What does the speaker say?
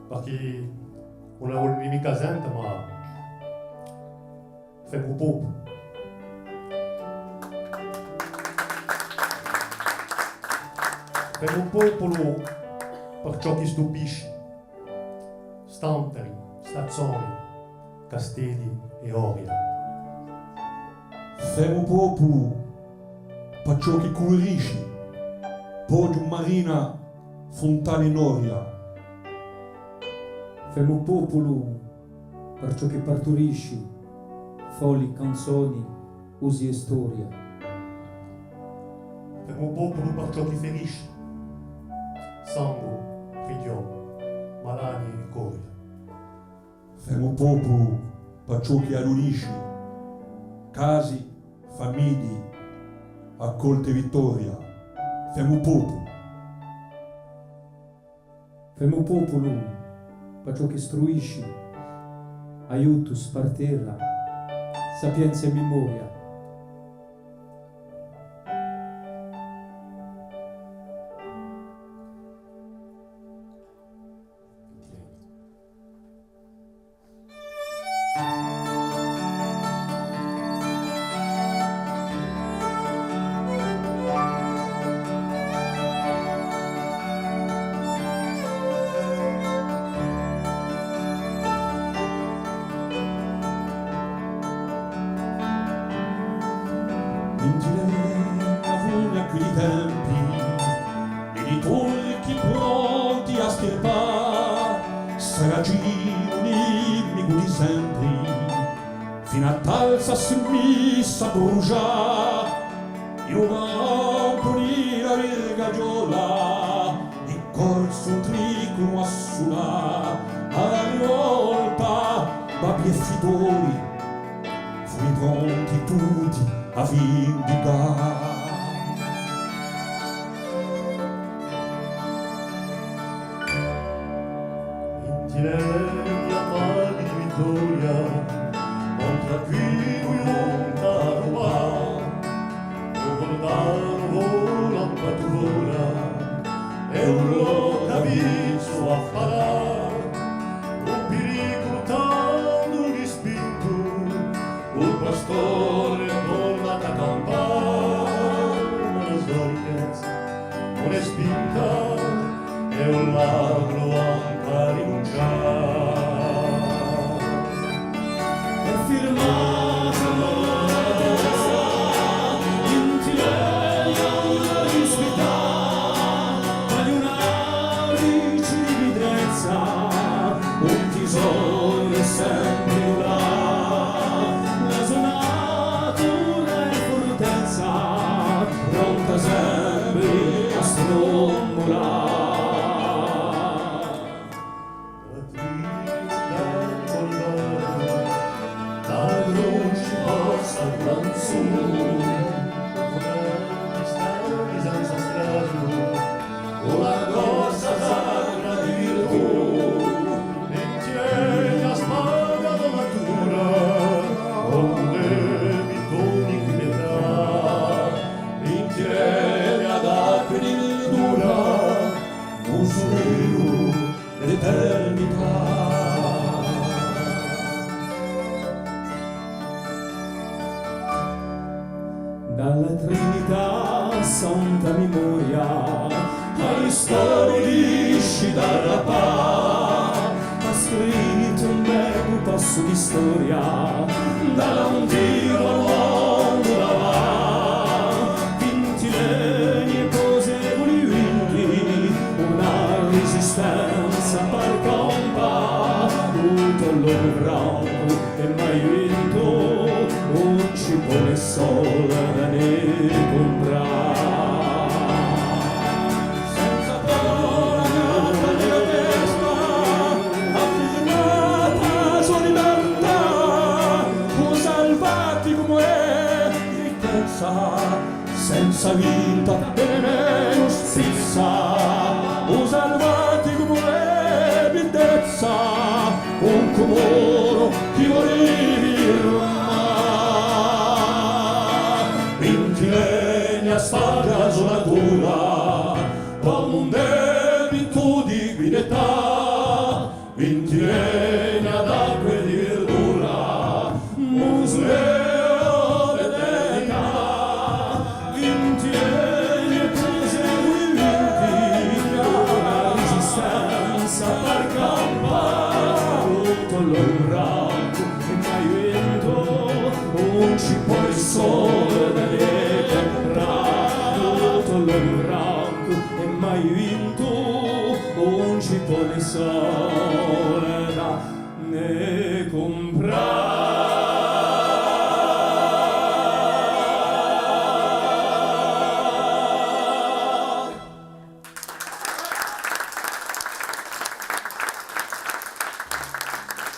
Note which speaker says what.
Speaker 1: perché non è mica gente, ma fa un popolo. Fa un popolo per ciò che stupisce. Stamperi, stazioni, castelli e oria.
Speaker 2: Femo popolo per ciò che colorisce, Poggio Marina, Fontane Noria.
Speaker 3: Femo popolo per ciò che partorisci, folli, canzoni, usi e storia.
Speaker 1: Femo popolo per ciò che ferisce. Sangue, figlio, malani e coria.
Speaker 2: Femo popolo per ciò che adonisce, casi, famiglie, accolte vittoria. Femo popolo.
Speaker 3: Femo popolo per ciò che istruisci, aiuto, sparterra, sapienza e memoria.
Speaker 2: Quei tempi, e di turchi pronti a stirpar, stragini di sempre, fino a tal s'assumissa bruciar, io campo di la virgagiola, e corso un triclo a suonare, a volta, babbi e fitori, fui pronti tutti a vendicare.
Speaker 1: Intilenia mani di vittoria, contra qui lontano va, lontano vola un patruola, e un loca viso a farar, un pericolo tanto di spinto, un pastore torna a campare, una sorpresa, non è spinta, e un ladro a rinunciare.
Speaker 2: È firmata in Tileria una rispettà, ma di una ricidezza, un tesoro è sempre là. La sonatura è fortezza, pronta sempre a strombolare. Dalla Trinità santa memoria ai stabilisci dalla pa, ha scritto un bel passo di storia dalla un tiro al mondo da va, vinti legni e posevoli vinti, una resistenza per campa, tutto l'oro e mai vinto, non ci vuole solo da ne comprare. Senza parola nella testa, affidata sua libertà, può salvarti come è ricchezza, senza vita e nemmeno stessa, può salvarti come è bellezza, un comoro che volevi
Speaker 1: Vintieni ad acque di verdura, museo d'eternità.
Speaker 2: Vintieni e prosegui vinti, la resistenza per campare. Tutto l'ombranco e mai vinto, non ci può il sole da ne comprare. Tutto l'ombranco e mai vinto, non ci può il sole da ne comprare.